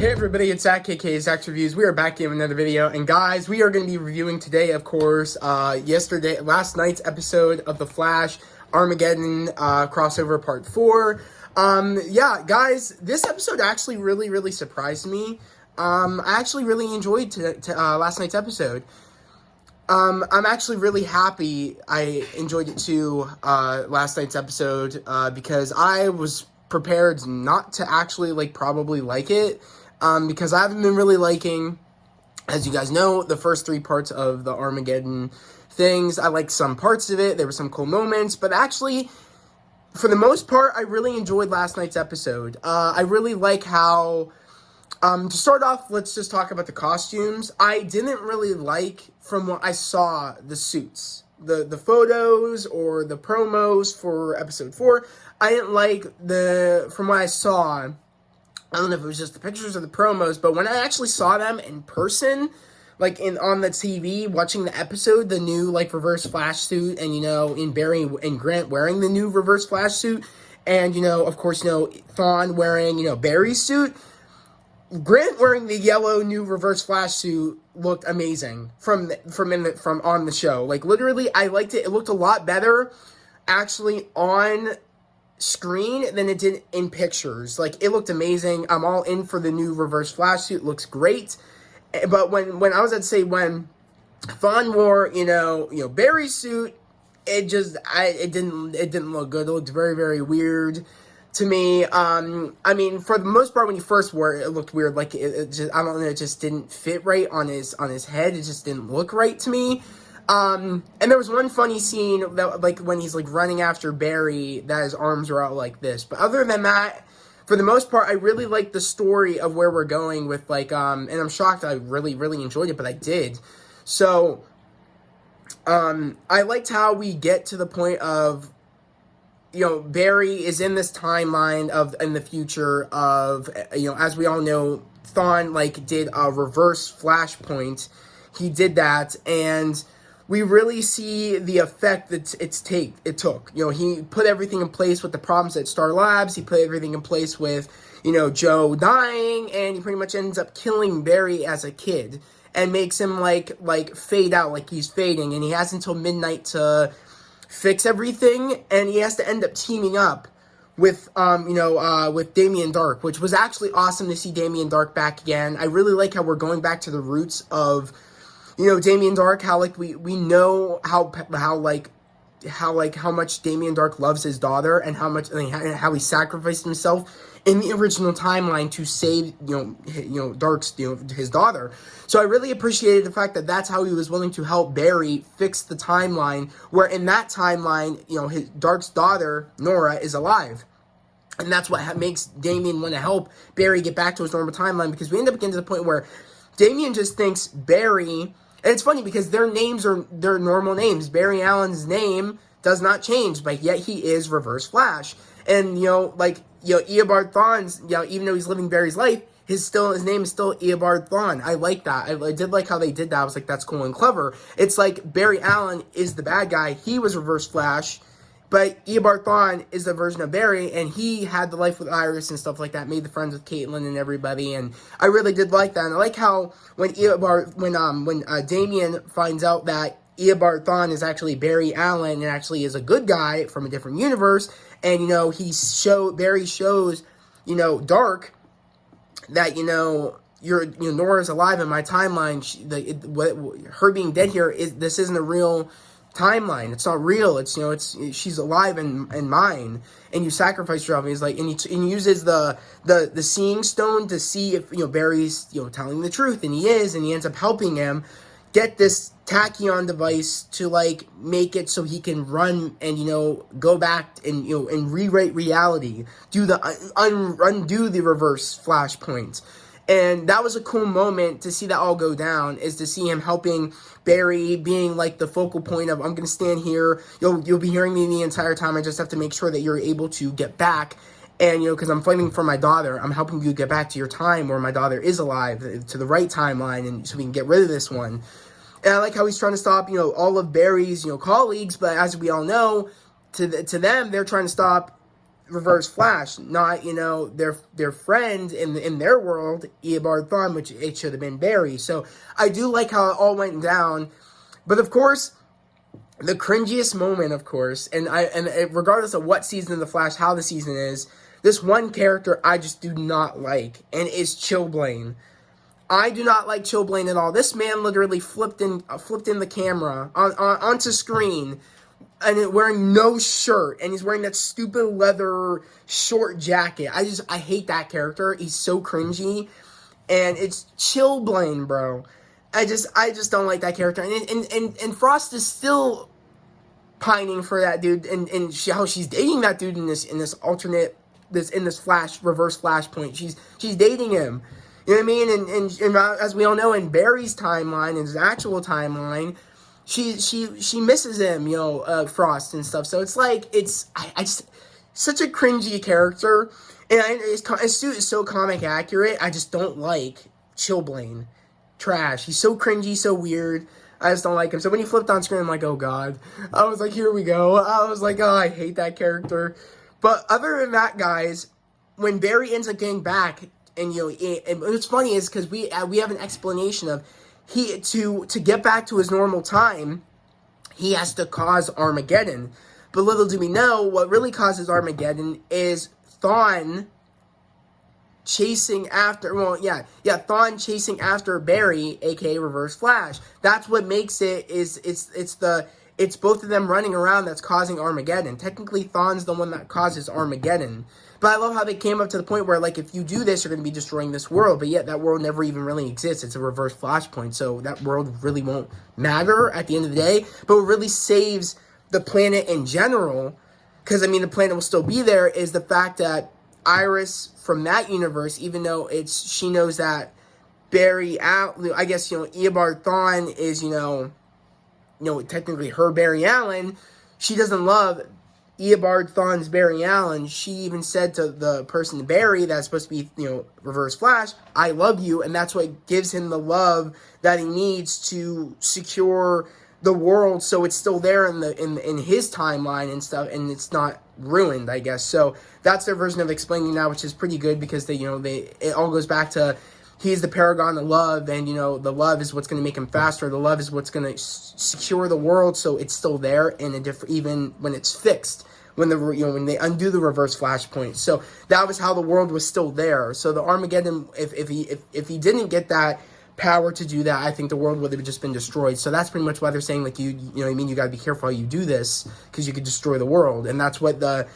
Hey everybody, it's Zach, KK Zach's Reviews. We are back in another video, and guys, we are going to be reviewing today, of course, last night's episode of The Flash, Armageddon, crossover part 4. Yeah, guys, this episode actually really surprised me. I actually really enjoyed last night's episode. I'm actually really happy I enjoyed it too, last night's episode, because I was prepared not to actually, probably like it. Because I haven't been really liking, as you guys know, the first 3 parts of the Armageddon things. I liked some parts of it. There were some cool moments. But actually, for the most part, I really enjoyed last night's episode. I really like how, to start off, let's just talk about the costumes. I didn't really like, from what I saw, the suits. The photos or the promos for episode 4. I didn't like from what I saw. I don't know if it was just the pictures or the promos, but when I actually saw them in person, on the TV, watching the episode, the new, Reverse Flash suit, and, in Barry and Grant wearing the new Reverse Flash suit, and, of course, Thawne wearing, Barry's suit, Grant wearing the yellow new Reverse Flash suit looked amazing from on the show. Literally, I liked it. It looked a lot better, actually, on screen than it did in pictures. It looked amazing. I'm all in for the new Reverse Flash suit. It looks great. But when I was when Thawne wore, Barry's suit, it didn't look good. It looked very weird to me. I mean, for the most part, when he first wore it, it looked weird. It just, I don't know, it just didn't fit right on his head. It just didn't look right to me. And there was one funny scene that, when he's, running after Barry, that his arms are out like this. But other than that, for the most part, I really liked the story of where we're going with, and I'm shocked I really enjoyed it, but I did. So, I liked how we get to the point of, Barry is in this timeline in the future of, as we all know, Thawne, did a reverse flashpoint. He did that, and we really see the effect that it took. He put everything in place with the problems at Star Labs. He put everything in place with, Joe dying, and he pretty much ends up killing Barry as a kid and makes him fade out, like he's fading, and he has until midnight to fix everything, and he has to end up teaming up with with Damien Dark, which was actually awesome to see Damien Dark back again. I really like how we're going back to the roots of Damien Dark, how we know how much Damien Dark loves his daughter, and how he sacrificed himself in the original timeline to save Dark's his daughter. So I really appreciated the fact that that's how he was willing to help Barry fix the timeline, where in that timeline his Dark's daughter Nora is alive. And that's what makes Damien want to help Barry get back to his normal timeline, because we end up getting to the point where Damien just thinks Barry. And it's funny because their names are their normal names. Barry Allen's name does not change, but yet he is Reverse Flash. And Eobard Thawne's, even though he's living Barry's life, his name is still Eobard Thawne. I like that. I did like how they did that. I was like, that's cool and clever. It's like Barry Allen is the bad guy. He was Reverse Flash. But Eobard Thawne is the version of Barry, and he had the life with Iris and stuff like that, made the friends with Caitlin and everybody, and I really did like that. And I like how when Damien finds out that Eobard Thawne is actually Barry Allen and actually is a good guy from a different universe, and Barry shows Dark that Nora's alive in my timeline. Her being dead here this isn't a real timeline. It's not real. It's she's alive in mine, and you sacrifice yourself. And he uses the seeing stone to see if Barry's telling the truth, and he is, and he ends up helping him get this tachyon device to make it so he can run and go back and and rewrite reality, undo the reverse flashpoint. And that was a cool moment to see that all go down, is to see him helping Barry, being the focal point of, I'm going to stand here, you'll be hearing me the entire time, I just have to make sure that you're able to get back, and because I'm fighting for my daughter, I'm helping you get back to your time where my daughter is alive, to the right timeline, and so we can get rid of this one. And I like how he's trying to stop, all of Barry's, colleagues, but as we all know, to them, they're trying to stop Reverse Flash, not, their friend in their world, Eobard Thawne, which it should have been Barry. So I do like how it all went down. But of course, the cringiest moment, of course, and regardless of what season of the Flash, how the season is, this one character I just do not like, and it's Chillblaine. I do not like Chillblaine at all. This man literally flipped in the camera onto screen, and wearing no shirt, and he's wearing that stupid leather short jacket. I hate that character. He's so cringy, and it's Chillblaine, bro. I just don't like that character, and Frost is still pining for that dude, and how she's dating that dude in this reverse Flashpoint. She's dating him. You know what I mean? And as we all know, in Barry's timeline, in his actual timeline, she misses him, Frost and stuff. So it's like, I just, such a cringy character, and it's so comic accurate. I just don't like Chillblaine. Trash. He's so cringy, so weird. I just don't like him. So when he flipped on screen, I'm like, oh god. I was like, here we go. I was like, oh, I hate that character. But other than that, guys, when Barry ends up getting back, and and what's funny is because we have an explanation of to get back to his normal time, he has to cause Armageddon. But little do we know, what really causes Armageddon is Thawne chasing after, Thawne chasing after Barry, aka Reverse Flash. That's what makes it, it's both of them running around that's causing Armageddon. Technically, Thawne's the one that causes Armageddon. But I love how they came up to the point where, like, if you do this, you're going to be destroying this world. But yet, that world never even really exists. It's a reverse Flashpoint. So that world really won't matter at the end of the day. But what really saves the planet in general, because, the planet will still be there, is the fact that Iris from that universe, even though she knows that Barry, I guess, Eobard Thawne is, technically her Barry Allen, she doesn't love Eobard Thawne's Barry Allen. She even said to the person, Barry, that's supposed to be, Reverse Flash, I love you, and that's what gives him the love that he needs to secure the world, so it's still there in his timeline and stuff, and it's not ruined, I guess. So that's their version of explaining that, which is pretty good, because it all goes back to he's the paragon of love, and the love is what's going to make him faster. The love is what's going to secure the world, so it's still there in a different, even when it's fixed, when when they undo the reverse Flashpoint. So that was how the world was still there. So the Armageddon, if he didn't get that power to do that, I think the world would have just been destroyed. So that's pretty much why they're saying, like, you got to be careful how you do this, because you could destroy the world. And that's what the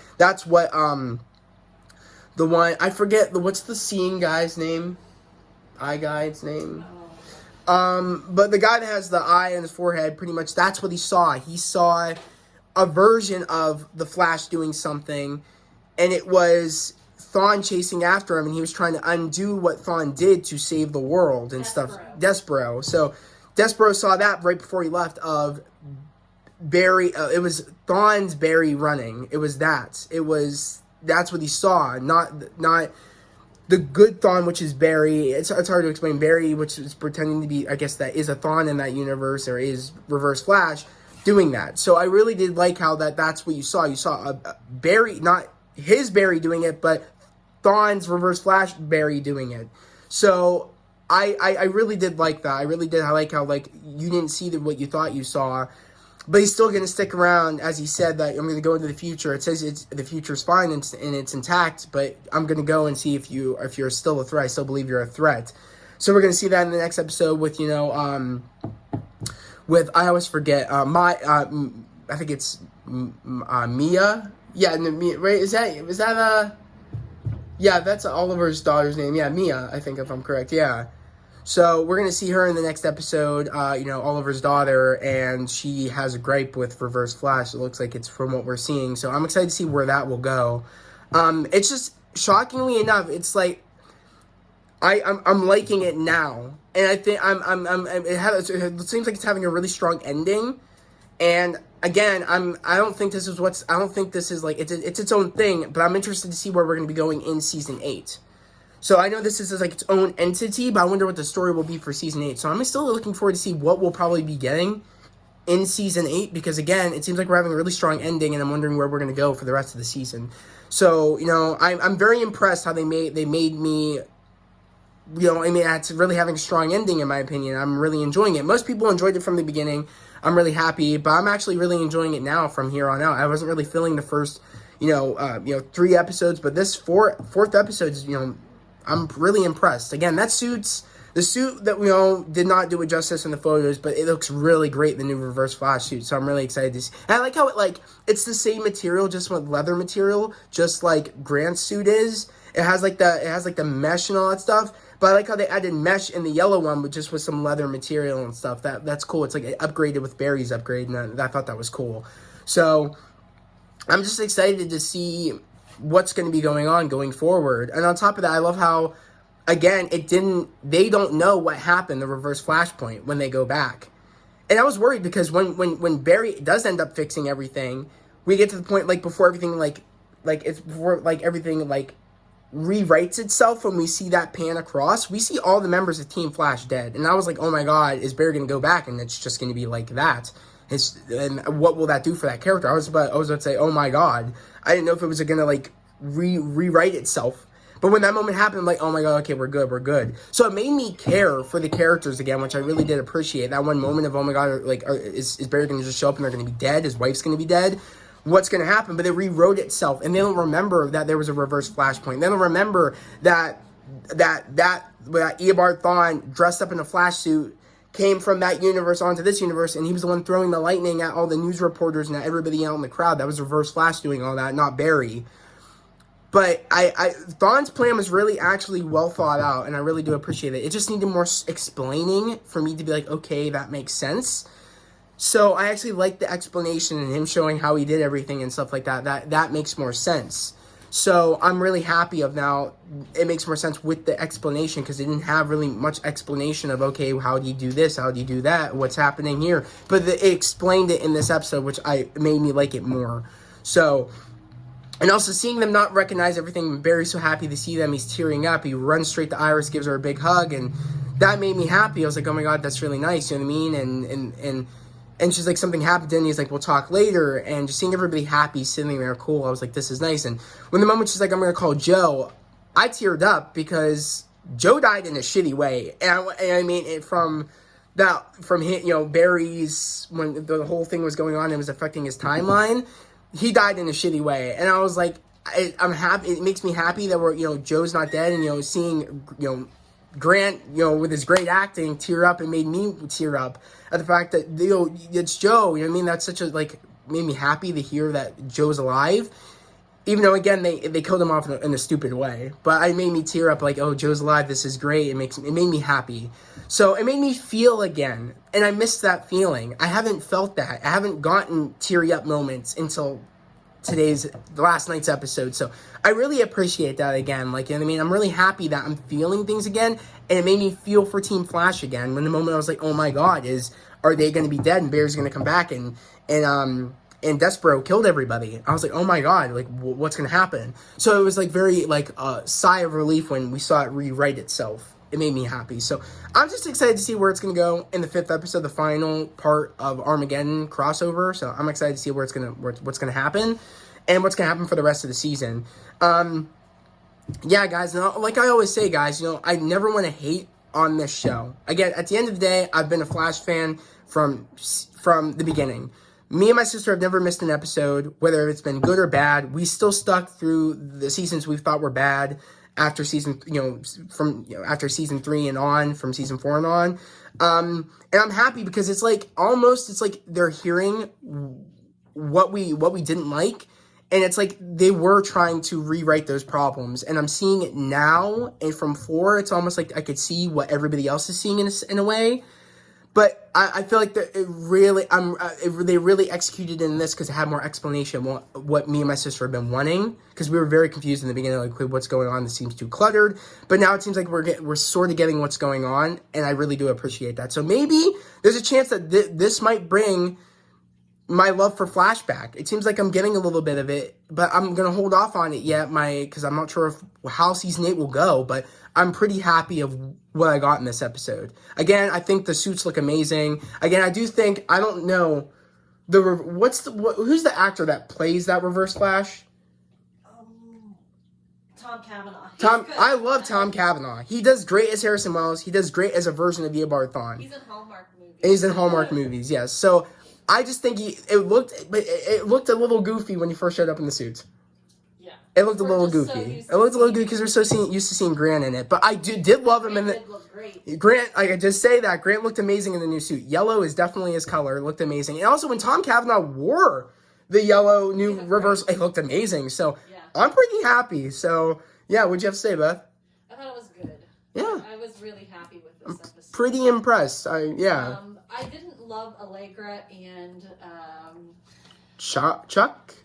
one, I forget what's the seeing guy's name, guy's name. But the guy that has the eye on his forehead, pretty much that's what he saw. He saw a version of the Flash doing something, and it was Thawne chasing after him, and he was trying to undo what Thawne did to save the world and stuff. Despero. So Despero saw that right before he left of Barry. It was Thawne's Barry running. It was that. That's what he saw. Not the good Thawne, which is Barry. It's hard to explain. Barry, which is pretending to be, I guess, that is a Thawne in that universe, or is Reverse Flash, doing that. So I really did like how that's what you saw. You saw a Barry, not his Barry doing it, but Thawne's Reverse Flash Barry doing it. So I really did like that. I really did. I like how, like, you didn't see what you thought you saw, but he's still going to stick around, as he said that I'm going to go into the future. It says the future's fine and it's intact, but I'm going to go and see if you're still a threat. I still believe you're a threat. So we're going to see that in the next episode with with, I always forget, I think it's Mia. Yeah, Mia, right? Is that yeah, that's Oliver's daughter's name. Yeah, Mia, I think, if I'm correct. Yeah. So we're going to see her in the next episode, Oliver's daughter, and she has a gripe with Reverse Flash. It looks like it's from what we're seeing. So I'm excited to see where that will go. It's just, shockingly enough, it's like, I'm liking it now. And I think it seems like it's having a really strong ending. And again, I don't think this is like, it's its own thing, but I'm interested to see where we're going to be going in season 8. So I know this is like its own entity, but I wonder what the story will be for season 8. So I'm still looking forward to see what we'll probably be getting in season 8, because again, it seems like we're having a really strong ending, and I'm wondering where we're going to go for the rest of the season. So, I'm very impressed how they made me, it's really having a strong ending, in my opinion. I'm really enjoying it. Most people enjoyed it from the beginning. I'm really happy, but I'm actually really enjoying it now from here on out. I wasn't really feeling the first, 3 episodes, but this fourth episode is, I'm really impressed. Again, the suit that we all did not do it justice in the photos, but it looks really great, the new Reverse Flash suit. So I'm really excited to see. And I like how it's the same material, just with leather material, just like Grant's suit is. It has the mesh and all that stuff. But I like how they added mesh in the yellow one, but just with some leather material and stuff. That's cool. It's like it upgraded with Barry's upgrade, and I thought that was cool. So I'm just excited to see what's going to be going on going forward. And on top of that, I love how, again, they don't know what happened, the Reverse Flashpoint, when they go back. And I was worried because when Barry does end up fixing everything, we get to the point, before everything, everything, rewrites itself. When we see that pan across, we see all the members of Team Flash dead. And I was like, oh my god, is Barry going to go back? And it's just going to be like that. And what will that do for that character? I was about to say, oh my god. I didn't know if it was going to, rewrite itself. But when that moment happened, I'm like, oh my god, okay, we're good. So it made me care for the characters again, which I really did appreciate. That one moment of, oh my god, is Barry going to just show up and they're going to be dead? His wife's going to be dead? What's going to happen? But it rewrote itself, and they don't remember that there was a Reverse Flashpoint. They don't remember that Eobard Thawne, dressed up in a Flash suit, came from that universe onto this universe, and he was the one throwing the lightning at all the news reporters and at everybody out in the crowd. That was Reverse Flash doing all that, not Barry. But Thawne's plan was really actually well thought out, and I really do appreciate it. It just needed more explaining for me to be like, okay, that makes sense. So I actually like the explanation and him showing how he did everything and stuff like that. That makes more sense. So I'm really happy of now. It makes more sense with the explanation, because it didn't have really much explanation of, okay, how do you do this? How do you do that? What's happening here? But it explained it in this episode, which made me like it more. So, and also seeing them not recognize everything. Barry's so happy to see them. He's tearing up. He runs straight to Iris, gives her a big hug, and that made me happy. I was like, oh my god, that's really nice. You know what I mean? And she's like, something happened, and he's like, we'll talk later. And just seeing everybody happy, sitting there, cool. I was like, this is nice. And when the moment she's like, I'm going to call Joe, I teared up because Joe died in a shitty way. And I mean, from him, Barry's, when the whole thing was going on, it was affecting his timeline. He died in a shitty way. And I was like, I'm happy. It makes me happy that Joe's not dead, and, seeing, Grant, with his great acting, tear up. It made me tear up at the fact that, it's Joe. You know what I mean? That's such a, made me happy to hear that Joe's alive. Even though, again, they killed him off in a stupid way. But it made me tear up, oh, Joe's alive, this is great. It made me happy. So it made me feel again. And I missed that feeling. I haven't felt that. I haven't gotten teary up moments until last night's episode. So I really appreciate that again. You know what I mean? I'm really happy that I'm feeling things again, and it made me feel for Team Flash again. When the moment I was like, oh my god, are they going to be dead, and Barry's going to come back, and Despero killed everybody. I was like, oh my god, what's going to happen? So it was very a sigh of relief when we saw it rewrite itself. It made me happy. So I'm just excited to see where it's going to go in the 5th episode, the final part of Armageddon crossover. So I'm excited to see what's going to happen and what's going to happen for the rest of the season. Yeah, guys, like I always say, guys, I never want to hate on this show. Again, at the end of the day, I've been a Flash fan from the beginning. Me and my sister have never missed an episode, whether it's been good or bad. We still stuck through the seasons we thought were bad. After season, after season 3 and on, from season 4 and on, and I'm happy because it's they're hearing what we didn't like, and it's they were trying to rewrite those problems, and I'm seeing it now. And from 4, it's almost like I could see what everybody else is seeing in a way. But I feel like they really executed in this because it had more explanation what me and my sister have been wanting, because we were very confused in the beginning, what's going on. This seems too cluttered, but now it seems like we're sort of getting what's going on, and I really do appreciate that. So maybe there's a chance that this might bring my love for Flashback. It seems like I'm getting a little bit of it, but I'm gonna hold off on it yet, because I'm not sure how season 8 will go. But I'm pretty happy of what I got in this episode. Again, I think the suits look amazing. Again, I do think, I don't know who's the actor that plays that Reverse Flash? Tom Cavanaugh. I love Tom Cavanaugh. He does great as Harrison Wells. He does great as a version of Eobard Thawne. He's in Hallmark movies. He's in Hallmark movies, yes. So I just think it looked a little goofy when he first showed up in the suit. Yeah. It looked a little goofy. It looked a little goofy because we're used to seeing Grant in it. But I did love him in the. Look great. Grant, I just say that Grant looked amazing in the new suit. Yellow is definitely his color. It looked amazing. And also when Tom Cavanaugh wore the yellow new reverse, it looked amazing. So yeah. I'm pretty happy. So yeah, what'd you have to say, Beth? I thought it was good. Yeah. I was really happy with this episode. Pretty impressed. I didn't love Allegra and Chuck's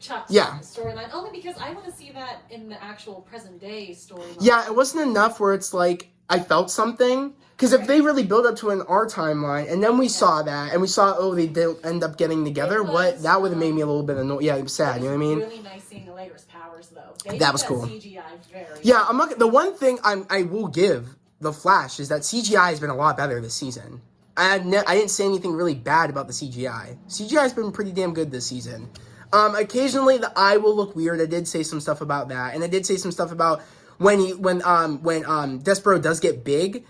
storyline, only because I want to see that in the actual present day storyline. Yeah, it wasn't enough where it's like I felt something, because if they really build up to it in our timeline and then we saw that and we saw they didn't end up getting together, that would have made me a little bit annoyed. Yeah, sad. You know what I mean? Really nice seeing Allegra's powers though. That was cool. CGI very. Yeah, I'm not. The one thing I will give the Flash is that CGI has been a lot better this season. I didn't say anything really bad about the CGI. CGI has been pretty damn good this season. Occasionally the eye will look weird. I did say some stuff about that, and I did say some stuff about when Despero does get big.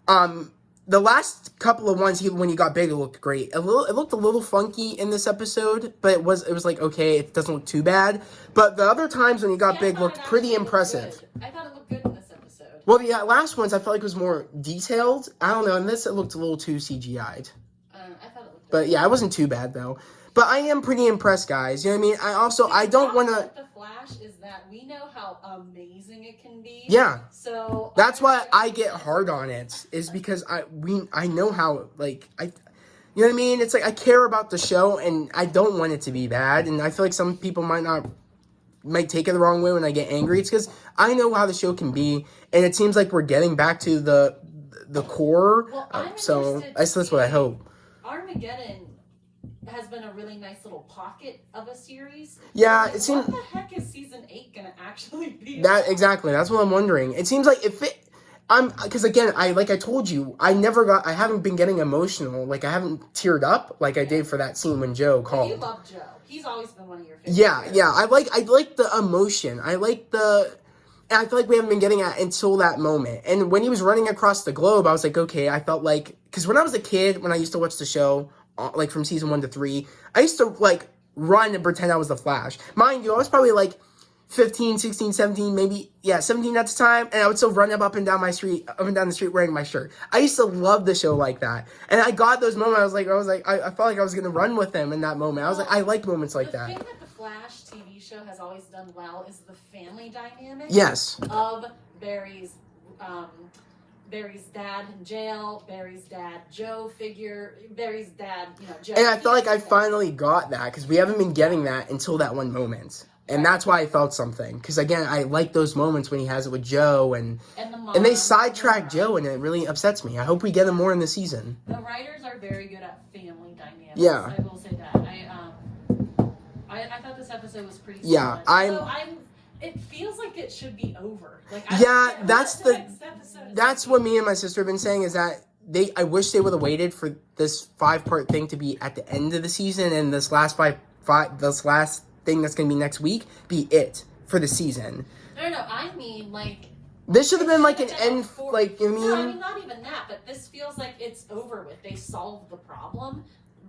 The last couple of ones when he got big, it looked great. It looked a little funky in this episode, but it was like, okay, it doesn't look too bad. But the other times when he got big looked pretty impressive. I thought it looked good in this episode. Well, the last ones I felt like it was more detailed. I don't know, in this it looked a little too CGI'd. I thought it looked. But yeah, it wasn't too bad though. But I am pretty impressed, guys. You know what I mean? I don't want to. The Flash is that we know how amazing it can be. Yeah. So that's why I get hard on it. Is because I know how, like, you know what I mean? It's like I care about the show and I don't want it to be bad. And I feel like some people might take it the wrong way when I get angry. It's because I know how the show can be, and it seems like we're getting back to the core. Well, so that's what I hope. Armageddon has been a really nice little pocket of a series. Yeah, it seems. What the heck is season 8 gonna actually be? Exactly. That's what I'm wondering. It seems like because again, I told you, I haven't been getting emotional. Like I haven't teared up like I did for that scene when Joe called. You love Joe. He's always been one of your favorites. Yeah. I like the emotion. And I feel like we haven't been getting it until that moment. And when he was running across the globe, I was like, okay, I felt like, because when I was a kid, when I used to watch the show, like from season 1 to 3, I used to like run and pretend I was the Flash. Mind you, I was probably like 15, 16, 17, maybe, 17 at the time, and I would still run up and down the street wearing my shirt. I used to love the show like that. And I got those moments, I felt like I was going to run with them in that moment. I was like, I like moments like that. The thing that the Flash TV show has always done well is the family dynamic. Yes. Of Barry's dad in jail, Barry's dad Joe figure, Barry's dad, Joe. And I felt like I finally got that, because we haven't been getting that until that one moment. And that's why I felt something. Because, again, I like those moments when he has it with Joe. And they sidetrack Joe, and it really upsets me. I hope we get him more in the season. The writers are very good at family dynamics. Yeah. I will say that. I thought this episode was pretty solid. Yeah, it feels like it should be over. That's what me and my sister have been saying, is that I wish they would have waited for this 5-part thing to be at the end of the season, and this last this last thing that's going to be next week be it for the season. No, I mean, like, this should have been like an end, like, you know what I mean? No, I mean, not even that, but this feels like it's over with. They solved the problem.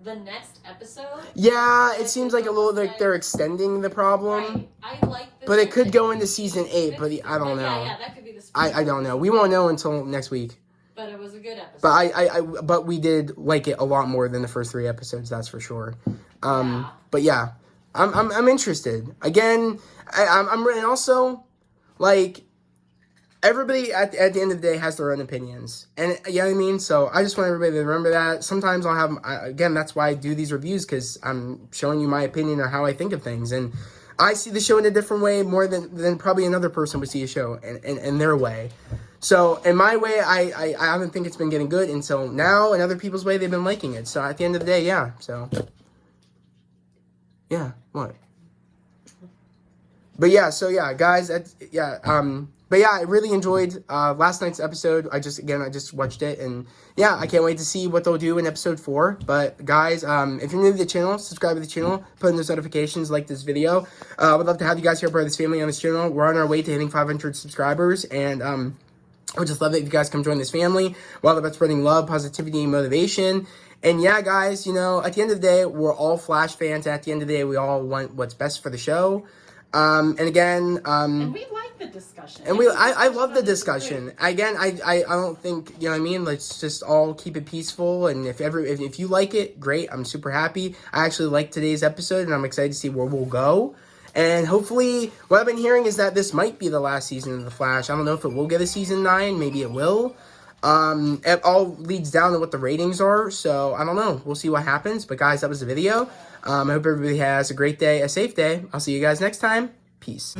The next episode. Yeah, it seems like a little like they're extending the problem. I like this. But it could go into season 8, but I don't know. Yeah, that could be the I don't know. We won't know until next week. But it was a good episode. But but we did like it a lot more than the first 3 episodes, that's for sure. But yeah, I'm interested. Again, and also, like, everybody at the end of the day has their own opinions. And you know what I mean? So I just want everybody to remember that. Sometimes I'll have, again, that's why I do these reviews, because I'm showing you my opinion on how I think of things. And I see the show in a different way more than probably another person would see a show in their way. So in my way, I haven't think it's been getting good until now. In other people's way, they've been liking it. So at the end of the day, yeah. So Yeah, what? But yeah, so yeah, guys, but yeah, I really enjoyed last night's episode. I just watched it, and yeah, I can't wait to see what they'll do in episode 4. But guys, if you're new to the channel, subscribe to the channel, put in those notifications, like this video. I would love to have you guys here part of this family on this channel. We're on our way to hitting 500 subscribers, and I would just love it if you guys come join this family. We're all about spreading love, positivity, and motivation. And yeah, guys, you know, at the end of the day, we're all Flash fans. At the end of the day, we all want what's best for the show. And again, and we like the discussion. And I love the discussion. Again, I don't think, you know what I mean? Let's just all keep it peaceful. And if you like it, great. I'm super happy. I actually like today's episode, and I'm excited to see where we'll go. And hopefully, what I've been hearing is that this might be the last season of The Flash. I don't know if it will get a season 9. Maybe it will. It all leads down to what the ratings are. So, I don't know. We'll see what happens. But, guys, that was the video. I hope everybody has a great day, a safe day. I'll see you guys next time. Peace.